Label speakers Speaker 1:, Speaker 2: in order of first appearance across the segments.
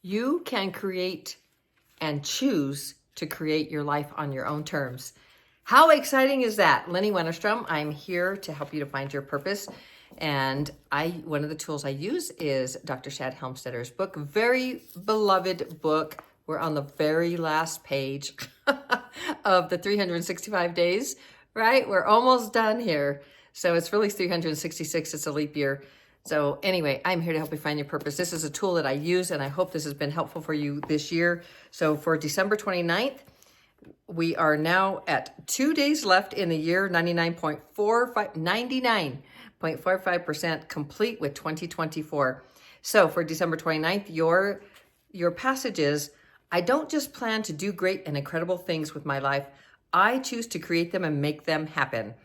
Speaker 1: You can create and choose to create your life on your own terms. How exciting is that? Lynnie Wennerstrom, I'm here to help you to find your purpose. And one of the tools I use is Dr. Shad Helmstetter's book, very beloved book. We're on the very last page of the 365 days, right? We're almost done here. So it's really 366, it's a leap year. So anyway, I'm here to help you find your purpose. This is a tool that I use, and I hope this has been helpful for you this year. So for December 29th, we are now at 2 days left in the year, 99.45% complete with 2024. So for December 29th, your passage is, I don't just plan to do great and incredible things with my life. I choose to create them and make them happen.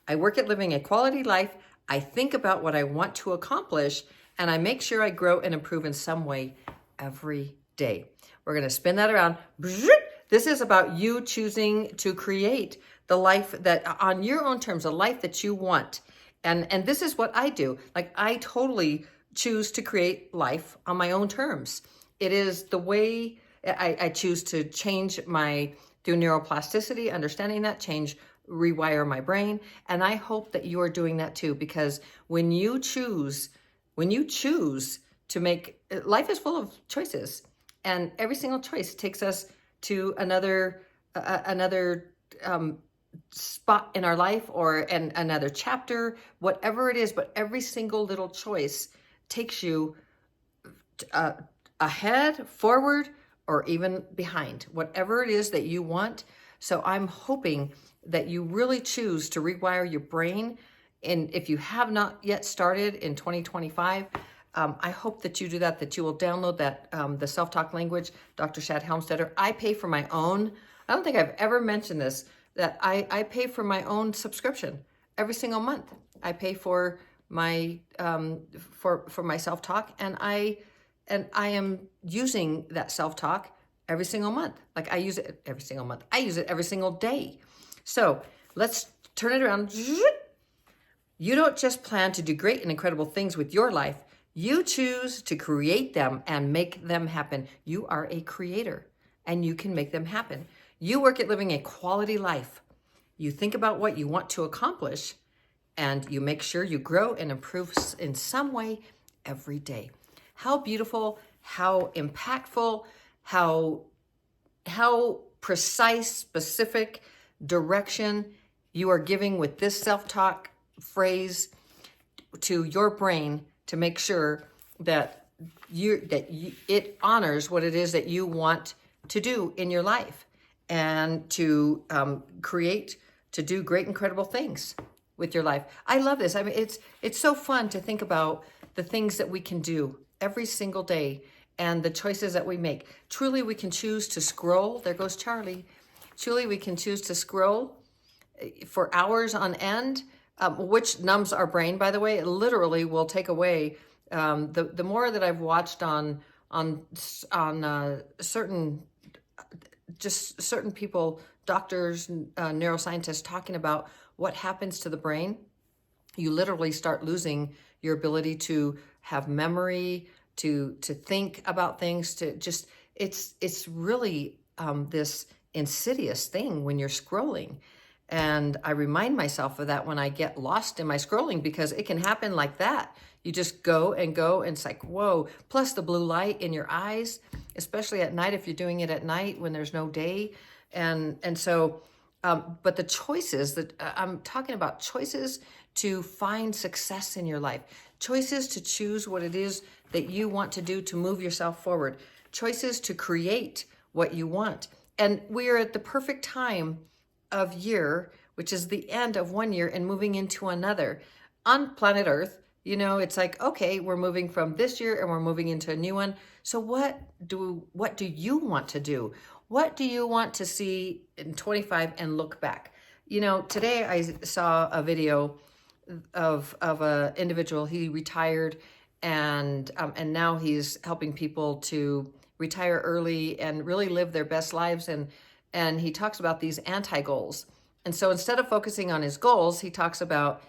Speaker 1: I work at living a quality life. I think about what I want to accomplish, and I make sure I grow and improve in some way every day. We're going to spin that around. This is about you choosing to create the life that on your own terms, a life that you want. And this is what I do. Like, I totally choose to create life on my own terms. It is the way I choose to change through neuroplasticity, understanding that, rewire my brain. And I hope that you are doing that too, because when you choose to make, life is full of choices, and every single choice takes us to another spot in our life, or another chapter, whatever it is. But every single little choice takes you ahead, forward, or even behind, whatever it is that you want. So I'm hoping that you really choose to rewire your brain. And if you have not yet started in 2025, I hope that you do that you will download that, the self-talk language, Dr. Shad Helmstetter. I pay for my own, I don't think I've ever mentioned this, that I pay for my own subscription every single month. I pay for my, for my self-talk, and I am using that self-talk every single month. Like, I use it every single month. I use it every single day. So let's turn it around. You don't just plan to do great and incredible things with your life. You choose to create them and make them happen. You are a creator, and you can make them happen. You work at living a quality life. You think about what you want to accomplish, and you make sure you grow and improve in some way every day. How beautiful, how impactful, how precise, specific direction you are giving with this self-talk phrase to your brain, to make sure that it honors what it is that you want to do in your life, and to do great, incredible things with your life. I love this. I mean, it's so fun to think about the things that we can do every single day and the choices that we make. Truly, we can choose to scroll. There goes Charlie. Truly, we can choose to scroll for hours on end, which numbs our brain, by the way. It literally will take away, the more that I've watched on certain people, doctors, neuroscientists, talking about what happens to the brain. You literally start losing your ability to have memory, to think about things, it's really this insidious thing when you're scrolling. And I remind myself of that when I get lost in my scrolling, because it can happen like that. You just go, and it's like, whoa. Plus the blue light in your eyes, especially at night, if you're doing it at night when there's no day. And so, but the choices that I'm talking about, choices to find success in your life, choices to choose what it is that you want to do to move yourself forward, choices to create what you want. And we are at the perfect time of year, which is the end of one year and moving into another. On planet Earth, it's like, okay, we're moving from this year and we're moving into a new one. So what do you want to do? What do you want to see in 25 and look back? Today I saw a video of an individual. He retired, and now he's helping people to retire early and really live their best lives. And he talks about these anti-goals. And so instead of focusing on his goals, he talks about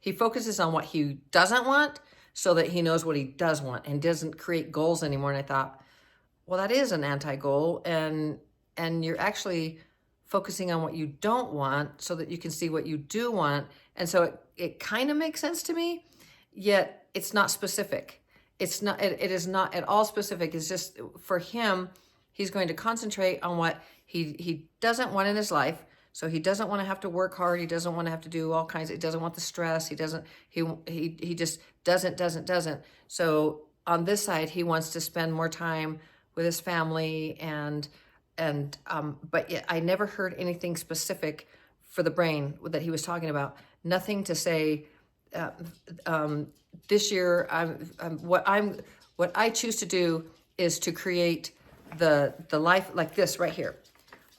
Speaker 1: he focuses on what he doesn't want, so that he knows what he does want and doesn't create goals anymore. And I thought, well, that is an anti-goal, and you're actually focusing on what you don't want so that you can see what you do want. And so it kind of makes sense to me, yet it's not specific. It is not at all specific. It's just for him, he's going to concentrate on what he doesn't want in his life. So he doesn't want to have to work hard. He doesn't want to have to do all kinds. He doesn't want the stress. He just doesn't. So on this side, he wants to spend more time with his family but yet I never heard anything specific for the brain that he was talking about. Nothing to say, this year, what I choose to do is to create the life like this right here.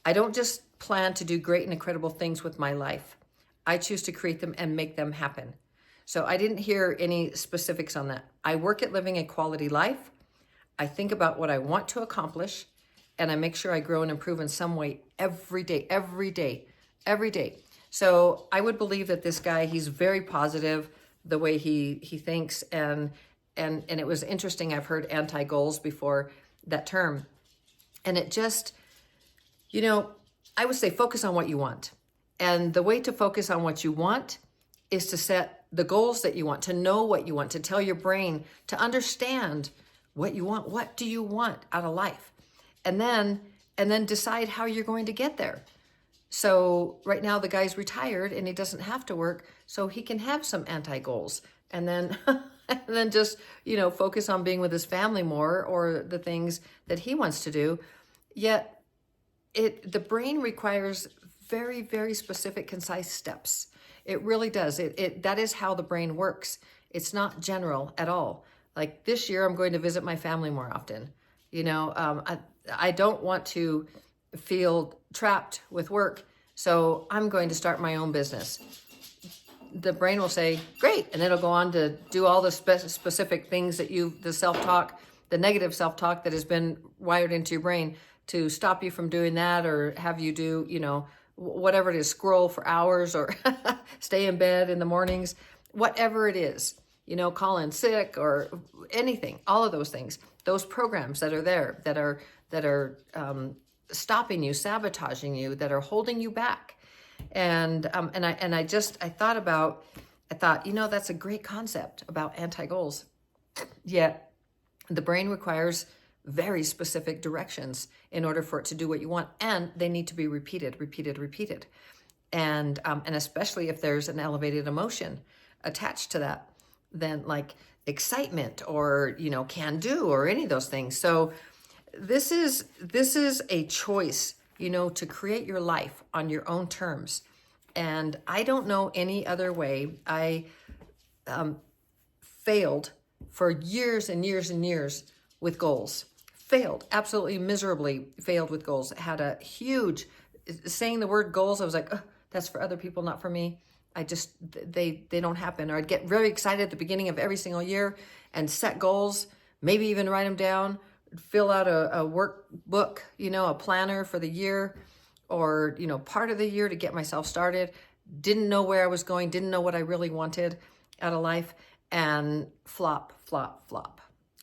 Speaker 1: I don't just plan to do great and incredible things with my life. I choose to create them and make them happen. So I didn't hear any specifics on that. I work at living a quality life. I think about what I want to accomplish, and I make sure I grow and improve in some way every day. So I would believe that this guy, he's very positive the way he thinks, and it was interesting. I've heard anti-goals before, that term. And it just, I would say focus on what you want. And the way to focus on what you want is to set the goals that you want, to know what you want, to tell your brain, to understand what you want. What do you want out of life? And then decide how you're going to get there. So right now the guy's retired and he doesn't have to work, so he can have some anti-goals, and then and then just, focus on being with his family more, or the things that he wants to do. Yet the brain requires very, very specific, concise steps. It really does. That is how the brain works. It's not general at all. Like this year, I'm going to visit my family more often. I don't want to feel trapped with work, so I'm going to start my own business. The brain will say, great, and it'll go on to do all the specific things that the self-talk, the negative self-talk that has been wired into your brain to stop you from doing that, or have you do, whatever it is, scroll for hours, or stay in bed in the mornings, whatever it is, call in sick or anything, all of those things, those programs that are there, that are stopping you, sabotaging you, that are holding you back. And I thought, that's a great concept about anti-goals. Yet the brain requires very specific directions in order for it to do what you want, and they need to be repeated. And especially if there's an elevated emotion attached to that, then like excitement or, can do, or any of those things. So this is a choice, to create your life on your own terms. And I don't know any other way. I failed for years and years and years with goals. Failed, absolutely miserably failed with goals. Had a huge, saying the word goals, I was like, that's for other people, not for me. They don't happen. Or I'd get very excited at the beginning of every single year and set goals, maybe even write them down, fill out a workbook, a planner for the year, or, part of the year to get myself started. Didn't know where I was going, didn't know what I really wanted out of life, and flop.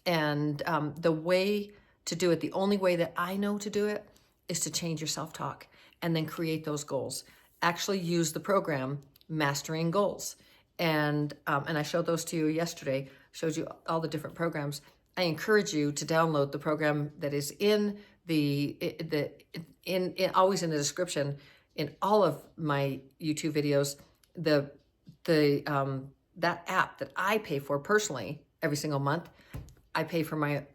Speaker 1: And the way to do it, the only way that I know to do it, is to change your self-talk and then create those goals. Actually use the program, Mastering Goals. And I showed those to you yesterday, showed you all the different programs. I encourage you to download the program that is in always in the description in all of my YouTube videos. That app that I pay for personally every single month. I pay for my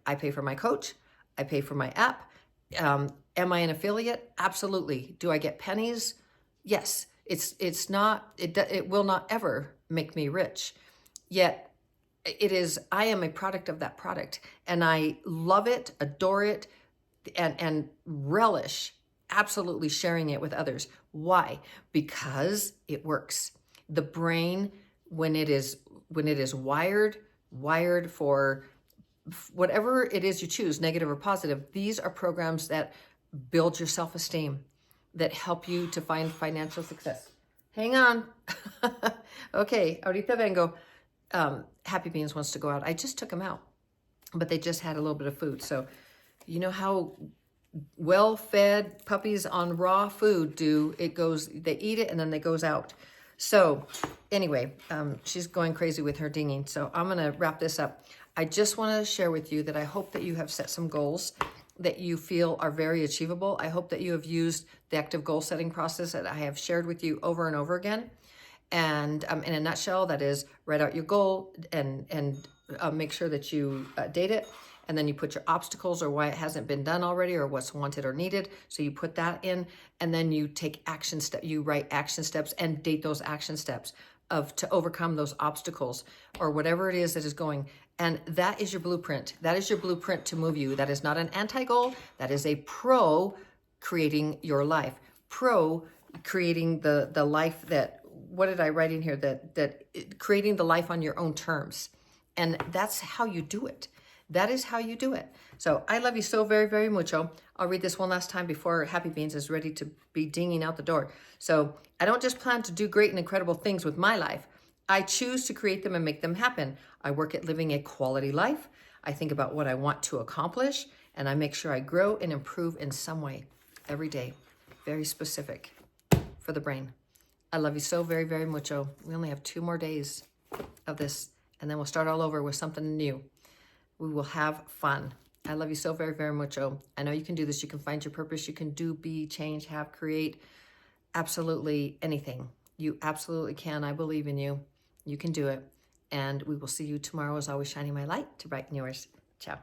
Speaker 1: coach. I pay for my app. Am I an affiliate? Absolutely. Do I get pennies? Yes. It will not ever make me rich. Yet I am a product of that product, and I love it, adore it, and relish absolutely sharing it with others. Why? Because it works. The brain, when it is wired for whatever it is you choose, negative or positive, these are programs that build your self-esteem, that help you to find financial success. Hang on. Okay, ahorita vengo. Happy Beans wants to go out. I just took him out, but they just had a little bit of food. So you know how well-fed puppies on raw food do. It goes, they eat it and then it goes out. So anyway, she's going crazy with her dinging. So I'm going to wrap this up. I just want to share with you that I hope that you have set some goals that you feel are very achievable. I hope that you have used the active goal setting process that I have shared with you over and over again. And in a nutshell, that is, write out your goal and make sure that you date it. And then you put your obstacles or why it hasn't been done already or what's wanted or needed. So you put that in, and then you take action step. You write action steps and date those action steps to overcome those obstacles or whatever it is that is going. And that is your blueprint. That is your blueprint to move you. That is not an anti-goal. That is a pro creating your life. Pro creating the life that, what did I write in here? That creating the life on your own terms. And that's how you do it. That is how you do it. So I love you so very, very mucho. I'll read this one last time before Happy Beans is ready to be dinging out the door. So I don't just plan to do great and incredible things with my life. I choose to create them and make them happen. I work at living a quality life. I think about what I want to accomplish, and I make sure I grow and improve in some way every day. Very specific for the brain. I love you so very, very mucho. We only have 2 more days of this, and then we'll start all over with something new. We will have fun. I love you so very, very mucho. I know you can do this. You can find your purpose. You can do, be, change, have, create, absolutely anything. You absolutely can. I believe in you. You can do it. And we will see you tomorrow, as always, shining my light to brighten yours. Ciao.